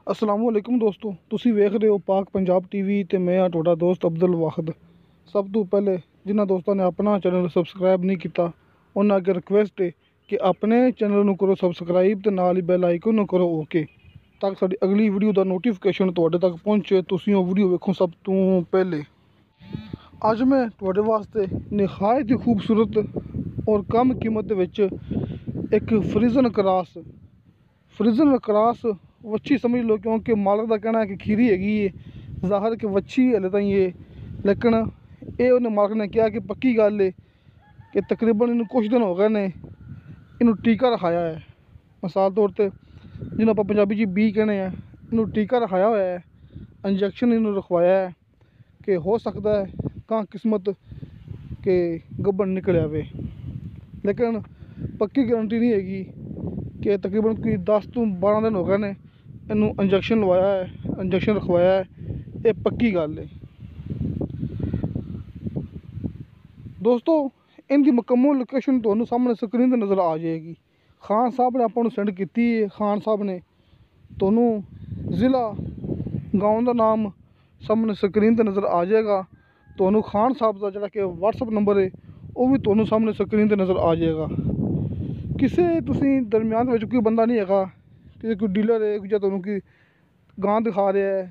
अस्सलाम वालेकुम दोस्तों, तुसी वेख रहे हो पाक पंजाब टीवी ते मैं हाँ तुहाडा दोस्त अब्दुल वाहिद। सब तो पहले जिन्हां दोस्तों ने अपना चैनल सबसक्राइब नहीं किया उन्हां अगे रिक्वेस्ट है कि अपने चैनल नूं करो सबसक्राइब ते नाल ही बैल आइकन नूं करो ओके, ताकि साडी अगली वीडियो का नोटिफिकेशन तुहाडे तक पहुँचे, तुसीं वो वीडियो वेखो सब तो पहले। अज मैं तुहाडे वास्ते निहायत ही खूबसूरत और कम कीमत दे विच एक फ्रिजन क्रॉस वच्छी समझ लो, क्योंकि मालक का कहना है कि खीरी हैगी है, ज़ाहिर कि वच्छी हले ताईं ये, लेकिन ये उन्हें मालक ने कहा कि पक्की गल है कि तकरीबन इन्हूं कुछ दिन हो गए ने इन्हूं टीका रखाया है। मिसाल तौर पर जिन्होंने आप पंजाबी जी बी कहने हैं, इन्हूं टीका रखाया हुआ है, इंजैक्शन इन्हूं रखवाया है कि हो सकता है कहाँ किस्मत के गब्बन निकल आवे, लेकिन पक्की गारंटी नहीं हैगी कि तकरीबन कोई 10 तो 12 दिन हो गए ने इनू इंजैक्शन लवाया है, इंजैक्शन रखवाया है, ये पक्की गल है दोस्तों। इनकी मुकम्मल लोकेशन तो सामने स्क्रीन पर नज़र आ जाएगी। खान साहब ने आपको सेंड की है, खान साहब ने तो ज़िला गाँव का नाम सामने स्क्रीन पर नज़र आ जाएगा। तो खान साहब का जोड़ा कि व्हाट्सअप नंबर है वह भी तो सामने स्क्रीन पर नज़र आ जाएगा। किसी तुसी दरम्यान में कोई बंदा नहीं है, किसी कोई डीलर है जो तुहानू की गां दिखा रहा है।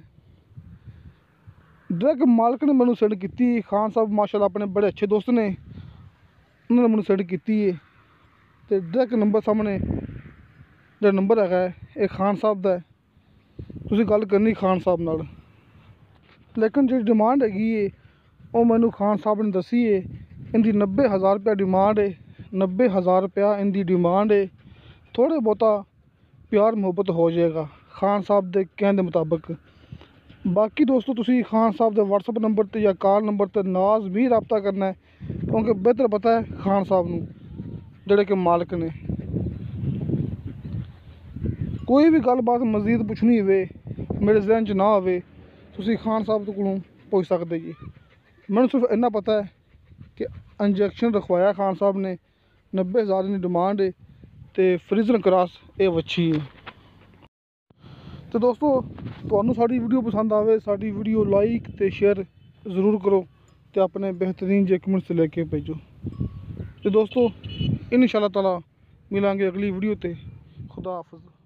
डायरेक्ट मालक ने मैनू सेंड की, खान साहब माशाल्लाह अपने बड़े अच्छे दोस्त ने, उन्होंने मैनू सेंड की तो डायरेक्ट नंबर सामने जो नंबर है ये खान साहब का है, तुसी गल करनी खान साहब नाल। लेकिन जी डिमांड हैगी है वो मैनू खान साहब ने दसी है, इनकी 90,000 रुपया डिमांड है, 90,000 रुपया इनकी डिमांड है। थोड़े बहुता प्यार मुहब्बत हो जाएगा खान साहब के कहने के मुताबिक। बाकी दोस्तों तुसी खान साहब के व्हाट्सअप नंबर पर या कॉल नंबर पर नाज भी रबता करना है, क्योंकि बेहतर पता है खान साहब नूं जिहड़े कि मालिक ने। कोई भी गलबात मजीद पुछनी होवे मेरे जहन च ना आवे, तुसी खान साहब को पुछ सकते जी। मैनूं सिर्फ इन्ना पता है कि इंजैक्शन रखवाया खान साहब ने, 90,000 की डिमांड है तो फ्रिजन क्रॉस ये वच्छी है। तो दोस्तों तुहानू साडी वीडियो पसंद आवे, साडी वीडियो लाइक तो शेयर ज़रूर करो तो अपने बेहतरीन जे कमेंट्स लेके भेजो। तो दोस्तों इंशाअल्लाह ताला मिलांगे अगली वीडियो ते। खुदा हाफिज़।